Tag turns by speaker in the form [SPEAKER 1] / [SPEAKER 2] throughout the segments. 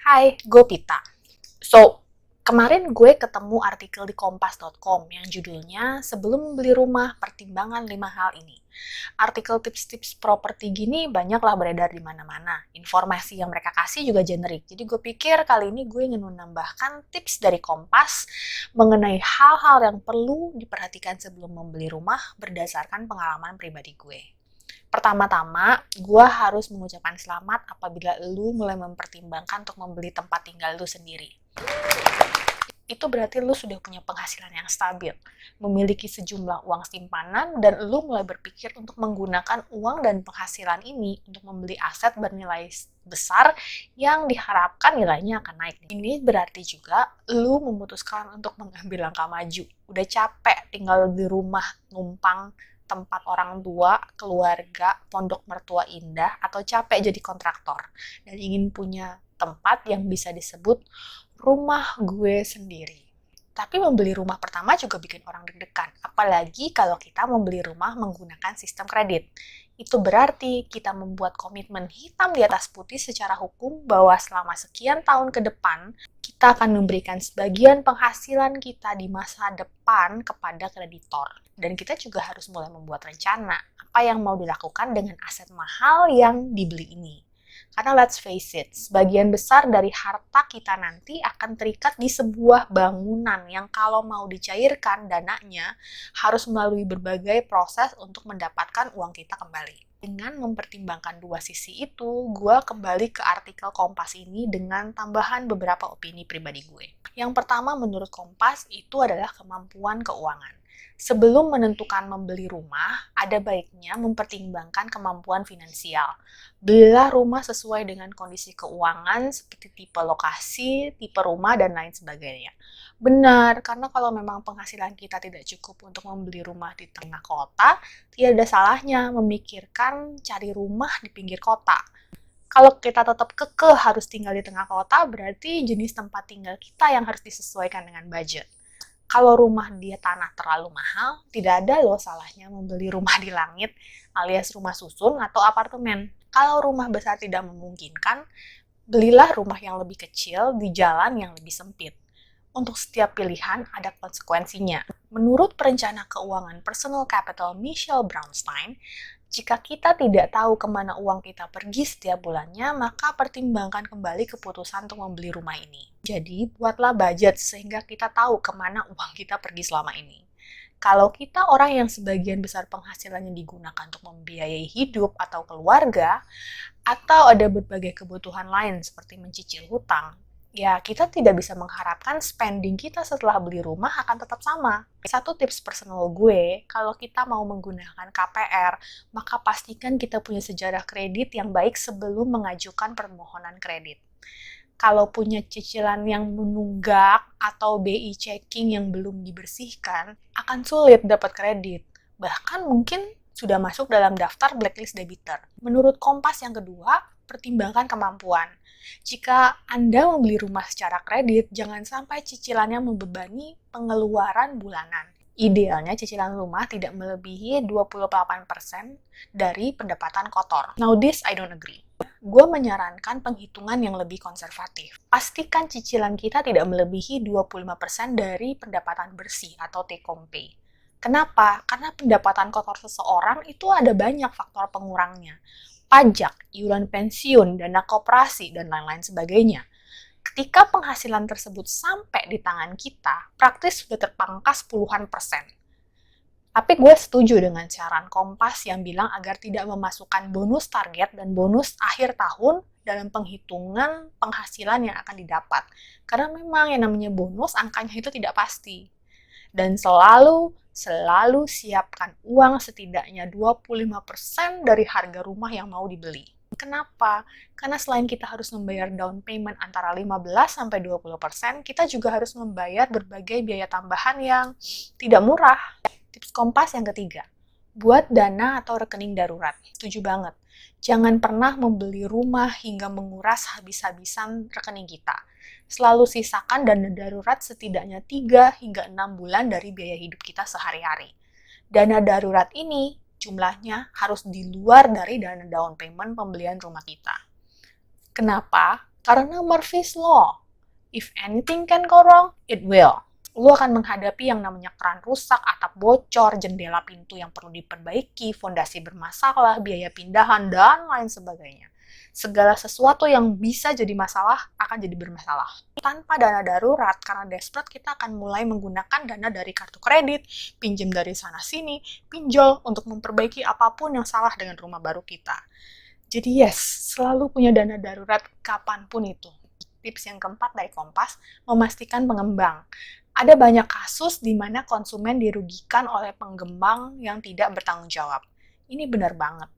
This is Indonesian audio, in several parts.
[SPEAKER 1] Hai, gue Pita. Kemarin gue ketemu artikel di kompas.com yang judulnya Sebelum Beli Rumah, Pertimbangan 5 Hal Ini. Artikel tips-tips properti gini banyaklah beredar di mana-mana. Informasi yang mereka kasih juga generik. Jadi gue pikir kali ini gue ingin menambahkan tips dari Kompas mengenai hal-hal yang perlu diperhatikan sebelum membeli rumah berdasarkan pengalaman pribadi gue. Pertama-tama, gue harus mengucapkan selamat apabila lu mulai mempertimbangkan untuk membeli tempat tinggal lu sendiri. Itu berarti lu sudah punya penghasilan yang stabil, memiliki sejumlah uang simpanan, dan lu mulai berpikir untuk menggunakan uang dan penghasilan ini untuk membeli aset bernilai besar yang diharapkan nilainya akan naik. Ini berarti juga lu memutuskan untuk mengambil langkah maju. Udah capek tinggal di rumah numpang tempat orang tua, keluarga, pondok mertua indah, atau capek jadi kontraktor dan ingin punya tempat yang bisa disebut rumah gue sendiri. Tapi membeli rumah pertama juga bikin orang deg-degan, apalagi kalau kita membeli rumah menggunakan sistem kredit. Itu berarti kita membuat komitmen hitam di atas putih secara hukum bahwa selama sekian tahun ke depan, kita akan memberikan sebagian penghasilan kita di masa depan kepada kreditor. Dan kita juga harus mulai membuat rencana apa yang mau dilakukan dengan aset mahal yang dibeli ini. Karena let's face it, sebagian besar dari harta kita nanti akan terikat di sebuah bangunan yang kalau mau dicairkan dananya harus melalui berbagai proses untuk mendapatkan uang kita kembali. Dengan mempertimbangkan dua sisi itu, gue kembali ke artikel Kompas ini dengan tambahan beberapa opini pribadi gue. Yang pertama menurut Kompas itu adalah kemampuan keuangan. Sebelum menentukan membeli rumah, ada baiknya mempertimbangkan kemampuan finansial. Belilah rumah sesuai dengan kondisi keuangan seperti tipe lokasi, tipe rumah, dan lain sebagainya. Benar, karena kalau memang penghasilan kita tidak cukup untuk membeli rumah di tengah kota, tidak ada salahnya memikirkan cari rumah di pinggir kota. Kalau kita tetap kekeh harus tinggal di tengah kota, berarti jenis tempat tinggal kita yang harus disesuaikan dengan budget. Kalau rumah dia tanah terlalu mahal, tidak ada loh salahnya membeli rumah di langit alias rumah susun atau apartemen. Kalau rumah besar tidak memungkinkan, belilah rumah yang lebih kecil di jalan yang lebih sempit. Untuk setiap pilihan ada konsekuensinya. Menurut perencana keuangan Personal Capital Michelle Brownstein, jika kita tidak tahu kemana uang kita pergi setiap bulannya, maka pertimbangkan kembali keputusan untuk membeli rumah ini. Jadi, buatlah budget sehingga kita tahu kemana uang kita pergi selama ini. Kalau kita orang yang sebagian besar penghasilannya digunakan untuk membiayai hidup atau keluarga, atau ada berbagai kebutuhan lain seperti mencicil hutang, ya kita tidak bisa mengharapkan spending kita setelah beli rumah akan tetap sama. Satu tips personal gue, kalau kita mau menggunakan KPR, maka pastikan kita punya sejarah kredit yang baik sebelum mengajukan permohonan kredit. Kalau punya cicilan yang menunggak atau BI checking yang belum dibersihkan, akan sulit dapat kredit. Bahkan mungkin sudah masuk dalam daftar blacklist debitor. Menurut Kompas yang kedua, pertimbangkan kemampuan. Jika Anda membeli rumah secara kredit, jangan sampai cicilannya membebani pengeluaran bulanan. Idealnya cicilan rumah tidak melebihi 28% dari pendapatan kotor. Now this I don't agree. Gue menyarankan penghitungan yang lebih konservatif. Pastikan cicilan kita tidak melebihi 25% dari pendapatan bersih atau take home pay. Kenapa? Karena pendapatan kotor seseorang itu ada banyak faktor pengurangnya. Pajak, iuran pensiun, dana koperasi, dan lain-lain sebagainya. Ketika penghasilan tersebut sampai di tangan kita, praktis sudah terpangkas puluhan persen. Tapi gue setuju dengan saran Kompas yang bilang agar tidak memasukkan bonus target dan bonus akhir tahun dalam penghitungan penghasilan yang akan didapat. Karena memang yang namanya bonus, angkanya itu tidak pasti. Dan selalu siapkan uang setidaknya 25% dari harga rumah yang mau dibeli. Kenapa? Karena selain kita harus membayar down payment antara 15-20%, kita juga harus membayar berbagai biaya tambahan yang tidak murah. Tips Kompas yang ketiga, buat dana atau rekening darurat. Setuju banget. Jangan pernah membeli rumah hingga menguras habis-habisan rekening kita. Selalu sisakan dana darurat setidaknya 3 hingga 6 bulan dari biaya hidup kita sehari-hari. Dana darurat ini jumlahnya harus di luar dari dana down payment pembelian rumah kita. Kenapa? Karena Murphy's Law, if anything can go wrong, it will. Lu akan menghadapi yang namanya keran rusak, atap bocor, jendela pintu yang perlu diperbaiki, fondasi bermasalah, biaya pindahan, dan lain sebagainya. Segala sesuatu yang bisa jadi masalah akan jadi bermasalah. Tanpa dana darurat, karena desperate, kita akan mulai menggunakan dana dari kartu kredit, pinjam dari sana-sini, pinjol untuk memperbaiki apapun yang salah dengan rumah baru kita. Jadi yes, selalu punya dana darurat kapanpun itu. Tips yang keempat dari Kompas, memastikan pengembang. Ada banyak kasus di mana konsumen dirugikan oleh pengembang yang tidak bertanggung jawab. Ini benar banget.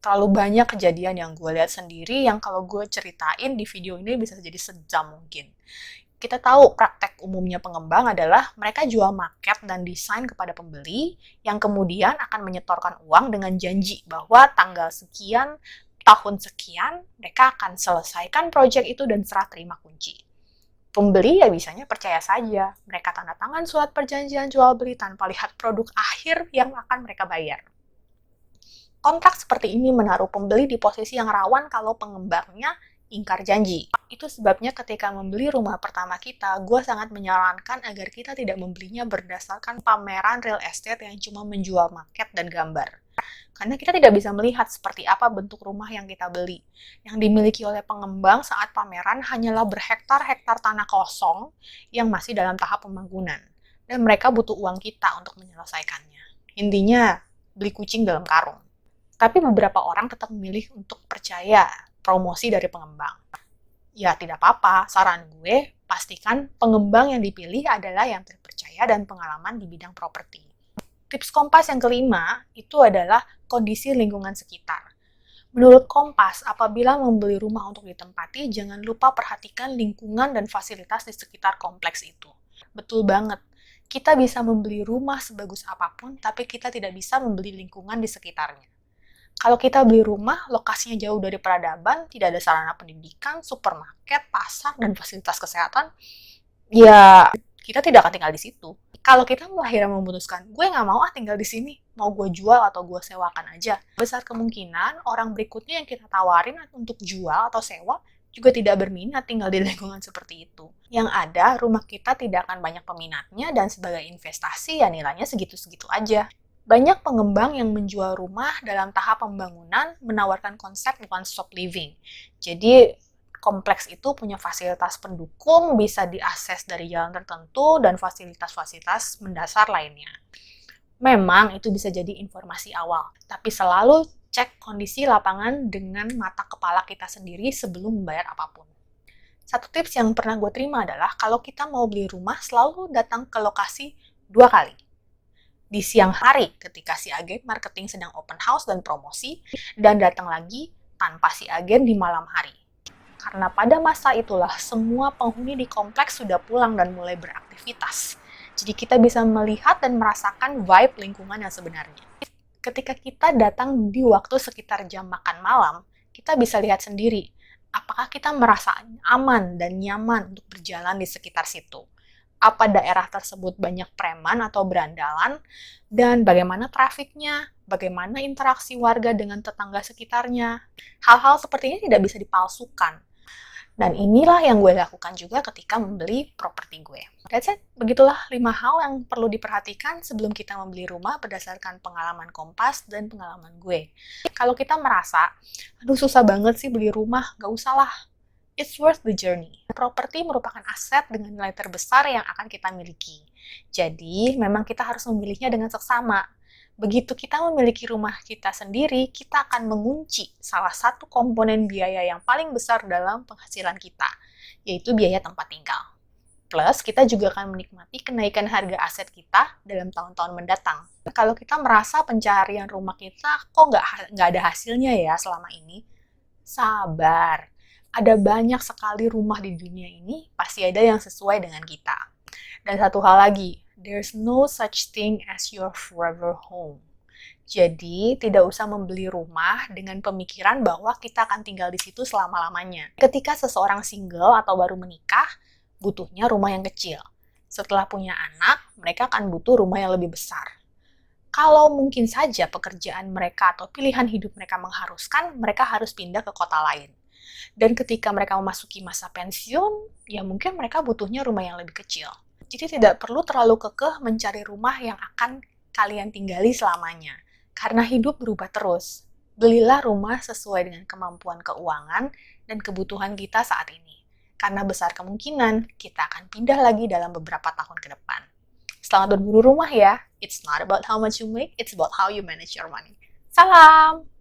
[SPEAKER 1] Terlalu banyak kejadian yang gue lihat sendiri yang kalau gue ceritain di video ini bisa jadi sejam mungkin. Kita tahu praktek umumnya pengembang adalah mereka jual maket dan desain kepada pembeli yang kemudian akan menyetorkan uang dengan janji bahwa tanggal sekian, tahun sekian, mereka akan selesaikan proyek itu dan serah terima kunci. Pembeli ya bisanya percaya saja. Mereka tanda tangan surat perjanjian jual beli tanpa lihat produk akhir yang akan mereka bayar. Kontrak seperti ini menaruh pembeli di posisi yang rawan kalau pengembangnya ingkar janji. Itu sebabnya ketika membeli rumah pertama kita, gue sangat menyarankan agar kita tidak membelinya berdasarkan pameran real estate yang cuma menjual maket dan gambar. Karena kita tidak bisa melihat seperti apa bentuk rumah yang kita beli. Yang dimiliki oleh pengembang saat pameran hanyalah berhektar-hektar tanah kosong yang masih dalam tahap pembangunan. Dan mereka butuh uang kita untuk menyelesaikannya. Intinya, beli kucing dalam karung. Tapi beberapa orang tetap memilih untuk percaya promosi dari pengembang. Ya tidak apa-apa, saran gue, pastikan pengembang yang dipilih adalah yang terpercaya dan pengalaman di bidang properti. Tips Kompas yang kelima itu adalah kondisi lingkungan sekitar. Menurut Kompas, apabila membeli rumah untuk ditempati, jangan lupa perhatikan lingkungan dan fasilitas di sekitar kompleks itu. Betul banget, kita bisa membeli rumah sebagus apapun, tapi kita tidak bisa membeli lingkungan di sekitarnya. Kalau kita beli rumah, lokasinya jauh dari peradaban, tidak ada sarana pendidikan, supermarket, pasar, dan fasilitas kesehatan, ya kita tidak akan tinggal di situ. Kalau kita akhirnya memutuskan, gue nggak mau tinggal di sini, mau gue jual atau gue sewakan aja. Besar kemungkinan orang berikutnya yang kita tawarin untuk jual atau sewa juga tidak berminat tinggal di lingkungan seperti itu. Yang ada, rumah kita tidak akan banyak peminatnya dan sebagai investasi ya nilainya segitu-segitu aja. Banyak pengembang yang menjual rumah dalam tahap pembangunan menawarkan konsep one-stop living. Jadi, kompleks itu punya fasilitas pendukung, bisa diakses dari jalan tertentu, dan fasilitas-fasilitas mendasar lainnya. Memang itu bisa jadi informasi awal, tapi selalu cek kondisi lapangan dengan mata kepala kita sendiri sebelum membayar apapun. Satu tips yang pernah gue terima adalah kalau kita mau beli rumah, selalu datang ke lokasi 2 kali. Di siang hari ketika si agen marketing sedang open house dan promosi, dan datang lagi tanpa si agen di malam hari. Karena pada masa itulah semua penghuni di kompleks sudah pulang dan mulai beraktivitas. Jadi kita bisa melihat dan merasakan vibe lingkungan yang sebenarnya. Ketika kita datang di waktu sekitar jam makan malam, kita bisa lihat sendiri apakah kita merasa aman dan nyaman untuk berjalan di sekitar situ. Apa daerah tersebut banyak preman atau berandalan, dan bagaimana trafiknya, bagaimana interaksi warga dengan tetangga sekitarnya. Hal-hal seperti ini tidak bisa dipalsukan. Dan inilah yang gue lakukan juga ketika membeli properti gue. That's it. Begitulah 5 hal yang perlu diperhatikan sebelum kita membeli rumah berdasarkan pengalaman Kompas dan pengalaman gue. Kalau kita merasa, aduh susah banget sih beli rumah, gak usah lah. It's worth the journey. Properti merupakan aset dengan nilai terbesar yang akan kita miliki. Jadi, memang kita harus memilihnya dengan seksama. Begitu kita memiliki rumah kita sendiri, kita akan mengunci salah satu komponen biaya yang paling besar dalam penghasilan kita, yaitu biaya tempat tinggal. Plus, kita juga akan menikmati kenaikan harga aset kita dalam tahun-tahun mendatang. Kalau kita merasa pencarian rumah kita kok nggak ada hasilnya ya selama ini, sabar. Ada banyak sekali rumah di dunia ini, pasti ada yang sesuai dengan kita. Dan satu hal lagi, there's no such thing as your forever home. Jadi, tidak usah membeli rumah dengan pemikiran bahwa kita akan tinggal di situ selama-lamanya. Ketika seseorang single atau baru menikah, butuhnya rumah yang kecil. Setelah punya anak, mereka akan butuh rumah yang lebih besar. Kalau mungkin saja pekerjaan mereka atau pilihan hidup mereka mengharuskan, mereka harus pindah ke kota lain. Dan ketika mereka memasuki masa pensiun, ya mungkin mereka butuhnya rumah yang lebih kecil. Jadi tidak perlu terlalu kekeh mencari rumah yang akan kalian tinggali selamanya. Karena hidup berubah terus. Belilah rumah sesuai dengan kemampuan keuangan dan kebutuhan kita saat ini. Karena besar kemungkinan kita akan pindah lagi dalam beberapa tahun ke depan. Selamat berburu rumah ya. It's not about how much you make, it's about how you manage your money. Salam!